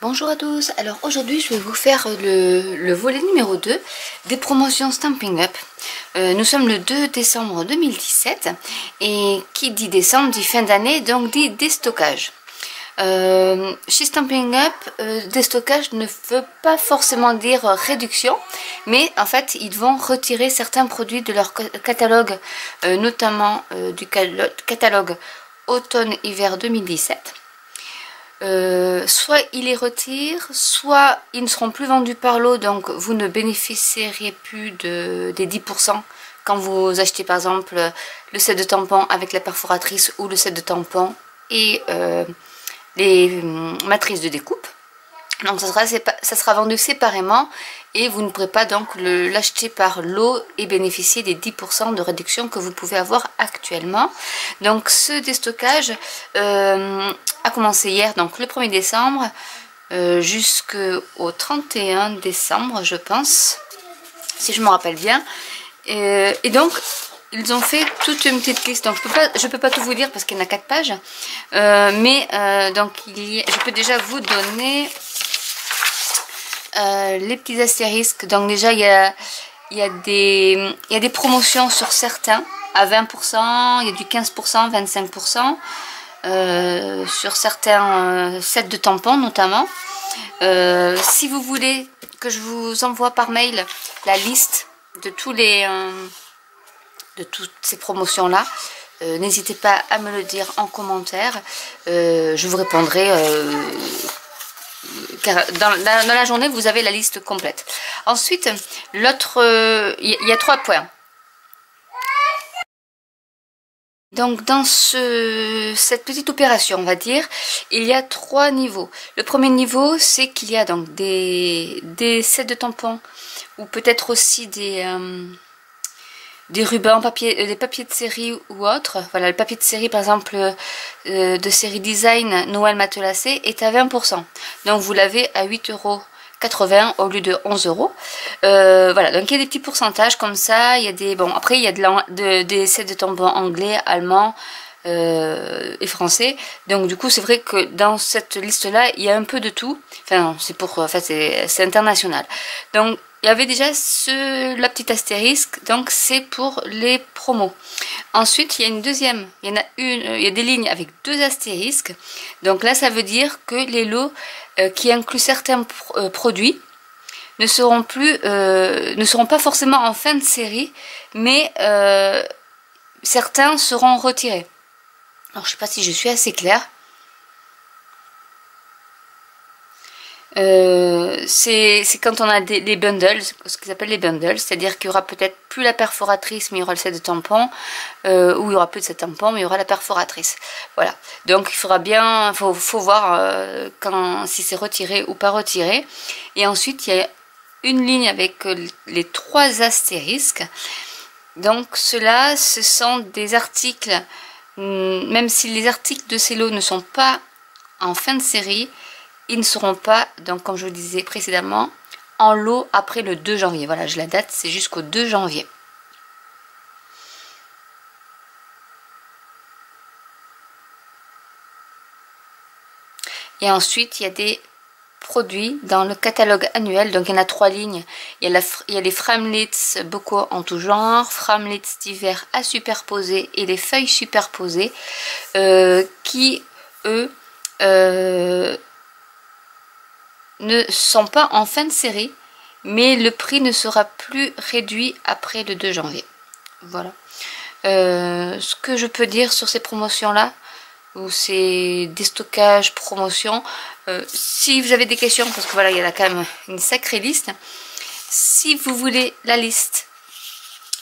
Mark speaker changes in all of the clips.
Speaker 1: Bonjour à tous, alors aujourd'hui je vais vous faire le volet numéro 2 des promotions Stampin' Up. Nous sommes le 2 décembre 2017 et qui dit décembre dit fin d'année, donc dit déstockage. Chez Stampin' Up, déstockage ne veut pas forcément dire réduction, mais en fait ils vont retirer certains produits de leur catalogue, notamment du catalogue automne-hiver 2017. Soit ils les retirent, soit ils ne seront plus vendus par lot, donc vous ne bénéficierez plus des 10% quand vous achetez par exemple le set de tampons avec la perforatrice ou le set de tampons et les matrices de découpe. Donc ça sera vendu séparément et vous ne pourrez pas donc l'acheter par lot et bénéficier des 10% de réduction que vous pouvez avoir actuellement. Donc ce déstockage a commencé hier, donc le 1er décembre, jusqu'au 31 décembre je pense, si je me rappelle bien. Et donc ils ont fait toute une petite liste, donc je peux pas tout vous dire parce qu'il y en a 4 pages, donc je peux déjà vous donner les petits astérisques. Donc déjà il y a des promotions sur certains à 20%, il y a du 15%, 25%, sur certains sets de tampons notamment. Si vous voulez que je vous envoie par mail la liste de toutes ces promotions là, n'hésitez pas à me le dire en commentaire, je vous répondrai. Car dans la journée vous avez la liste complète. Ensuite l'autre, il y a 3 points. Donc dans cette petite opération on va dire, il y a 3 niveaux. Le premier niveau c'est qu'il y a donc des sets de tampons ou peut-être aussi des rubans, des papiers de série ou autres. Voilà, le papier de série par exemple de série design Noël matelassé est à 20%. Donc vous l'avez à 8,80 € au lieu de 11 €. Voilà, donc il y a des petits pourcentages comme ça. Il y a des, bon, après il y a des sets de tampons anglais, allemands et français. Donc du coup c'est vrai que dans cette liste là il y a un peu de tout. Enfin c'est international. Donc il y avait déjà la petite astérisque, donc c'est pour les promos. Ensuite, il y a une deuxième, il y a des lignes avec 2 astérisques. Donc là, ça veut dire que les lots qui incluent certains produits ne seront pas forcément en fin de série, mais certains seront retirés. Alors, je ne sais pas si je suis assez claire. C'est quand on a des bundles, ce qu'ils appellent les bundles, c'est-à-dire qu'il y aura peut-être plus la perforatrice mais il y aura le set de tampons, ou il y aura plus de set de tampons mais il y aura la perforatrice. Voilà, donc il faudra bien, faut voir si c'est retiré ou pas retiré. Et ensuite il y a une ligne avec les 3 astérisques. Donc ceux-là, ce sont des articles, même si les articles de ces lots ne sont pas en fin de série, ils ne seront pas, donc comme je vous disais précédemment, en lot après le 2 janvier. Voilà, la date, c'est jusqu'au 2 janvier. Et ensuite, il y a des produits dans le catalogue annuel. Donc il y en a 3 lignes. Il y a les Framlits Bocaux en tout genre, Framlits d'hiver à superposer et les feuilles superposées qui, eux, ne sont pas en fin de série, mais le prix ne sera plus réduit après le 2 janvier. Voilà. Ce que je peux dire sur ces promotions là, ou ces déstockages, promotions, si vous avez des questions, parce que voilà, il y en a quand même une sacrée liste. Si vous voulez la liste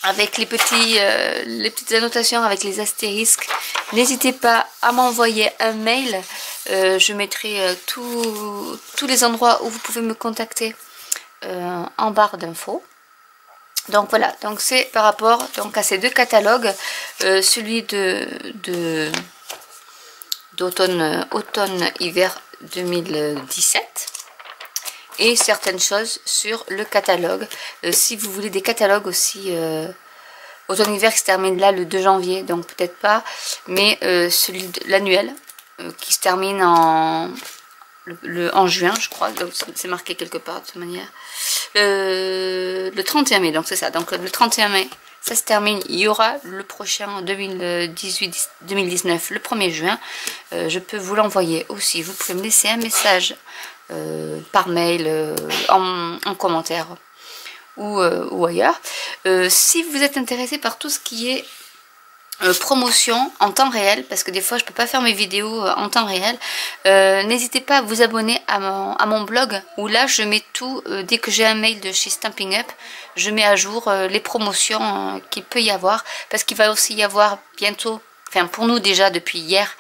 Speaker 1: avec les petites annotations avec les astérisques, n'hésitez pas à m'envoyer un mail. Je mettrai tous les endroits où vous pouvez me contacter en barre d'infos. Donc voilà, donc c'est par rapport donc à ces 2 catalogues, celui d'automne-hiver 2017 et certaines choses sur le catalogue. Si vous voulez des catalogues aussi automne-hiver qui se termine là le 2 janvier, donc peut-être pas, mais celui de l'annuel qui se termine en juin, je crois, c'est marqué quelque part de toute manière. Le 31 mai, donc c'est ça. Donc le 31 mai, ça se termine. Il y aura le prochain 2019, le 1er juin. Je peux vous l'envoyer aussi. Vous pouvez me laisser un message par mail, en commentaire ou ailleurs. Si vous êtes intéressé par tout ce qui est promotion en temps réel, parce que des fois je peux pas faire mes vidéos en temps réel, n'hésitez pas à vous abonner à mon blog, où là je mets tout, dès que j'ai un mail de chez Stampin' Up, je mets à jour les promotions qu'il peut y avoir, parce qu'il va aussi y avoir bientôt, enfin pour nous déjà depuis hier,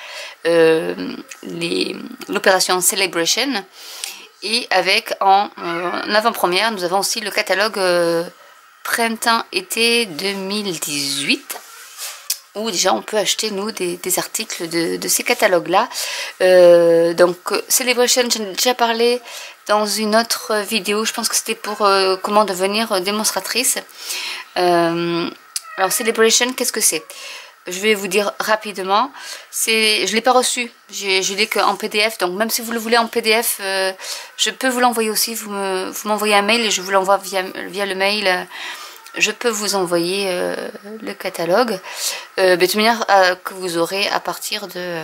Speaker 1: l'opération Celebration, et avec en avant-première nous avons aussi le catalogue printemps-été 2018, où déjà on peut acheter nous des articles de ces catalogues là. Donc Celebration, j'en ai déjà parlé dans une autre vidéo, je pense que c'était pour comment devenir démonstratrice. Alors Celebration, qu'est-ce que c'est? Je vais vous dire rapidement. Je ne l'ai pas reçu, je l'ai qu'en PDF, donc même si vous le voulez en PDF, je peux vous l'envoyer aussi. Vous m'envoyez un mail et je vous l'envoie via le mail. Je peux vous envoyer le catalogue, de toute manière que vous aurez à partir de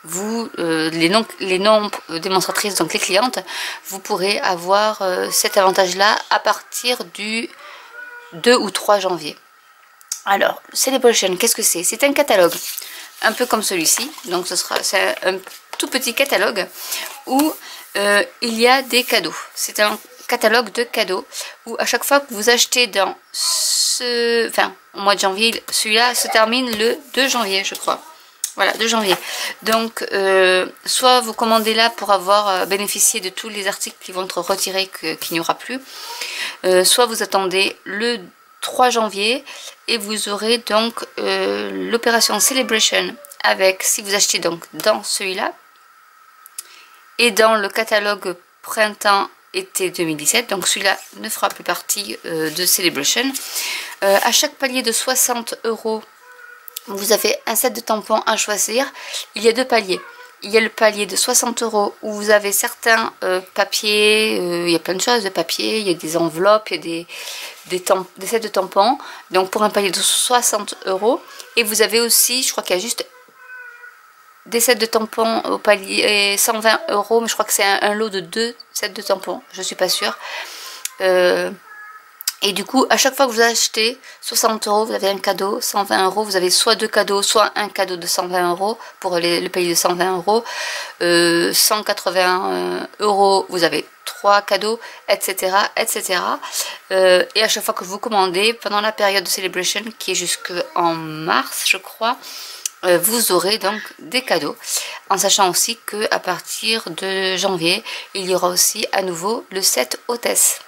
Speaker 1: les non démonstratrices, donc les clientes, vous pourrez avoir cet avantage-là à partir du 2 ou 3 janvier. Alors, Celebration, qu'est-ce que c'est? C'est un catalogue, un peu comme celui-ci, donc c'est un tout petit catalogue où il y a des cadeaux. C'est un catalogue de cadeaux où à chaque fois que vous achetez dans au mois de janvier, celui-là se termine le 2 janvier, je crois. Voilà, 2 janvier. Donc, soit vous commandez là pour avoir bénéficié de tous les articles qui vont être retirés, qu'il n'y aura plus, soit vous attendez le 3 janvier et vous aurez donc l'opération Celebration avec, si vous achetez donc dans celui-là et dans le catalogue printemps-été 2017, donc celui-là ne fera plus partie de Celebration. À chaque palier de 60 €, vous avez un set de tampons à choisir. Il y a 2 paliers. Il y a le palier de 60 € où vous avez certains papiers, il y a plein de choses de papier, il y a des enveloppes, il y a des sets de tampons, donc pour un palier de 60 €. Et vous avez aussi, je crois qu'il y a juste des sets de tampons au palier 120 €, mais je crois que c'est un lot de 2 sets de tampons, je suis pas sûre. Et du coup, à chaque fois que vous achetez 60 €, vous avez un cadeau. 120 €, vous avez soit 2 cadeaux, soit un cadeau de 120 € pour le palier de 120 €. 180 €, vous avez 3 cadeaux, etc. etc. Et à chaque fois que vous commandez, pendant la période de Celebration, qui est jusqu'en mars, je crois, vous aurez donc des cadeaux. En sachant aussi qu'à partir de janvier, il y aura aussi à nouveau le set hôtesse.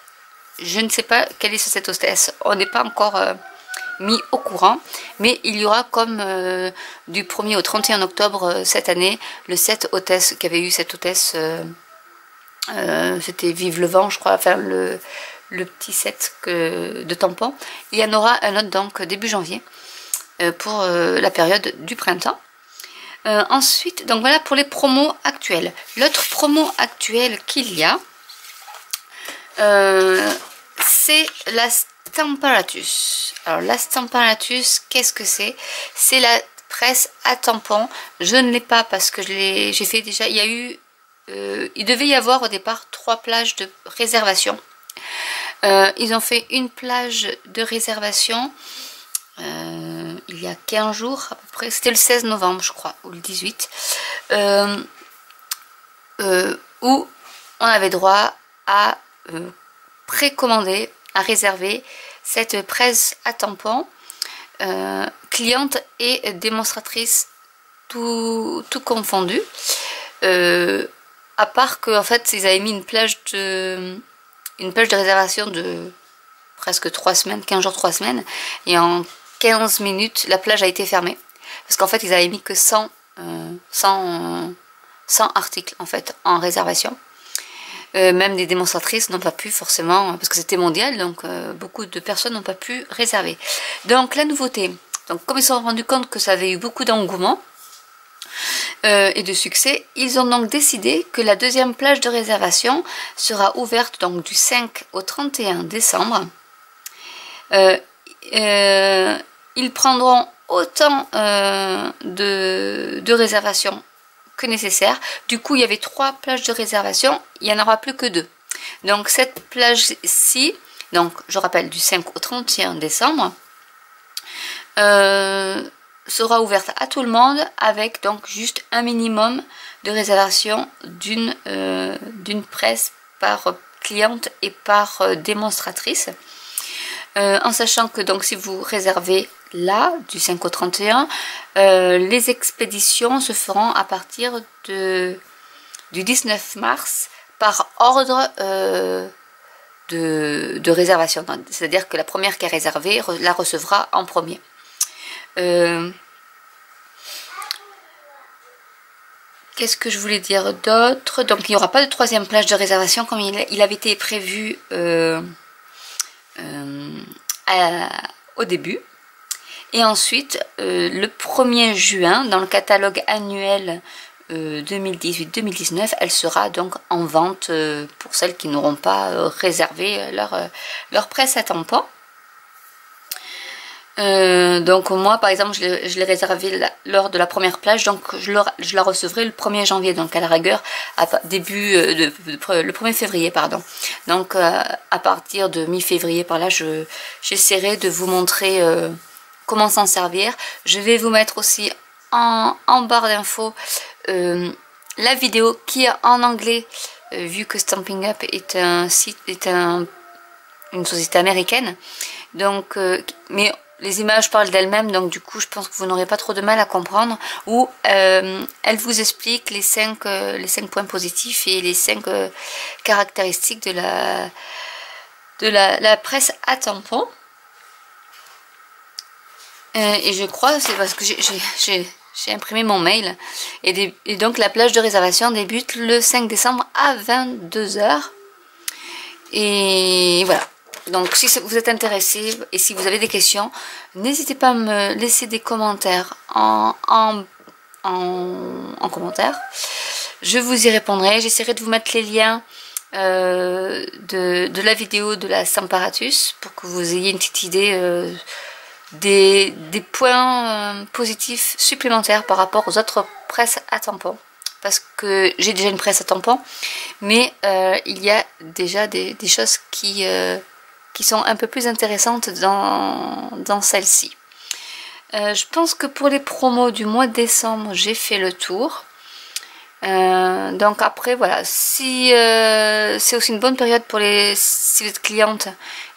Speaker 1: Je ne sais pas quel est ce set hôtesse, on n'est pas encore mis au courant, mais il y aura comme du 1er au 31 octobre cette année, le set hôtesse, qui avait eu cette hôtesse, c'était Vive le vent, je crois, enfin le petit set de tampons. Il y en aura un autre donc début janvier pour la période du printemps. Ensuite, donc voilà pour les promos actuels. L'autre promo actuelle qu'il y a, c'est la Stamparatus. Alors la Stamparatus, qu'est-ce que c'est? C'est la presse à tampons. Je ne l'ai pas parce que j'ai fait déjà, il y a eu, il devait y avoir au départ 3 plages de réservation. Ils ont fait une plage de réservation il y a 15 jours à peu près, c'était le 16 novembre je crois, ou le 18, où on avait droit à précommander, à réserver cette presse à tampons, cliente et démonstratrice tout confondu, à part que en fait ils avaient mis une plage de réservation de presque 3 semaines, 15 jours, 3 semaines, et en 15 minutes la plage a été fermée, parce qu'en fait ils avaient mis que 100 articles en fait en réservation. Même des démonstratrices n'ont pas pu forcément, parce que c'était mondial, donc beaucoup de personnes n'ont pas pu réserver. Donc la nouveauté, donc comme ils se sont rendus compte que ça avait eu beaucoup d'engouement, et de succès, ils ont donc décidé que la deuxième plage de réservation sera ouverte donc du 5 au 31 décembre. Ils prendront autant de réservations que nécessaire. Du coup, il y avait 3 plages de réservation, il n'y en aura plus que 2. Donc cette plage-ci, donc je rappelle du 5 au 31 décembre, sera ouverte à tout le monde avec donc juste un minimum de réservation d'une presse par cliente et par démonstratrice. En sachant que donc si vous réservez là du 5 au 31, les expéditions se feront à partir du 19 mars par ordre de réservation. C'est-à-dire que la première qui est réservée la recevra en premier. Qu'est-ce que je voulais dire d'autre? Donc il n'y aura pas de troisième plage de réservation comme il avait été prévu au début. Et ensuite, le 1er juin, dans le catalogue annuel 2018-2019, elle sera donc en vente pour celles qui n'auront pas réservé leur presse à tampons. Donc moi par exemple je l'ai réservé lors de la première plage, donc je la recevrai le 1er janvier, donc à la rigueur le 1er février pardon. Donc à partir de mi-février par là, j'essaierai de vous montrer comment s'en servir. Je vais vous mettre aussi en barre d'infos la vidéo qui est en anglais, vu que Stampin' Up est une société américaine, donc mais les images parlent d'elles-mêmes, donc du coup je pense que vous n'aurez pas trop de mal à comprendre, où elle vous explique les 5 points positifs et les 5 caractéristiques de la presse à tampons. Et je crois, c'est parce que j'ai imprimé mon mail, et donc la plage de réservation débute le 5 décembre à 22 h. Et voilà. Donc si vous êtes intéressé et si vous avez des questions, n'hésitez pas à me laisser des commentaires en commentaire. Je vous y répondrai. J'essaierai de vous mettre les liens de la vidéo de la Samparatus pour que vous ayez une petite idée des points positifs supplémentaires par rapport aux autres presses à tampons. Parce que j'ai déjà une presse à tampons, mais il y a déjà des choses qui sont un peu plus intéressantes dans celle-ci. Je pense que pour les promos du mois de décembre, j'ai fait le tour. Donc après, voilà, si c'est aussi une bonne période si vous êtes cliente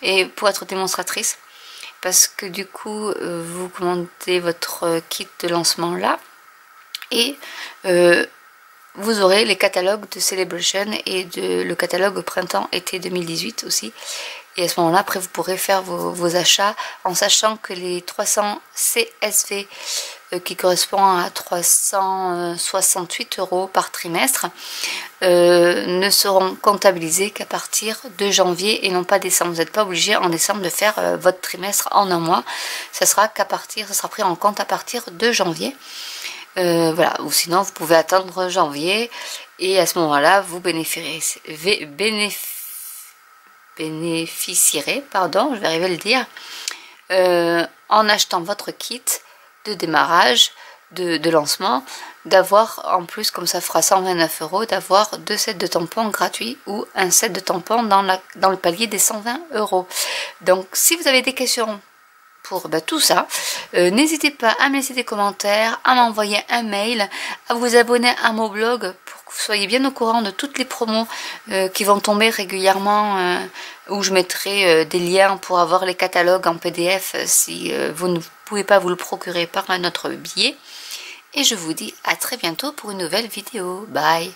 Speaker 1: et pour être démonstratrice, parce que du coup, vous commandez votre kit de lancement là, et vous aurez les catalogues de Celebration et le catalogue printemps-été 2018 aussi. Et à ce moment-là, après, vous pourrez faire vos achats en sachant que les 300 CSV qui correspondent à 368 € par trimestre ne seront comptabilisés qu'à partir de janvier et non pas décembre. Vous n'êtes pas obligé en décembre de faire votre trimestre en un mois. Ça sera pris en compte à partir de janvier. Voilà, ou sinon vous pouvez attendre janvier et à ce moment-là vous bénéficierez, pardon, je vais arriver à le dire, en achetant votre kit de démarrage, de lancement, d'avoir en plus, comme ça fera 129 €, d'avoir 2 sets de tampons gratuits ou un set de tampons dans le palier des 120 €. Donc si vous avez des questions pour tout ça, n'hésitez pas à me laisser des commentaires, à m'envoyer un mail, à vous abonner à mon blog pour que vous soyez bien au courant de toutes les promos qui vont tomber régulièrement, où je mettrai des liens pour avoir les catalogues en PDF si vous ne pouvez pas vous le procurer par notre biais. Et je vous dis à très bientôt pour une nouvelle vidéo. Bye!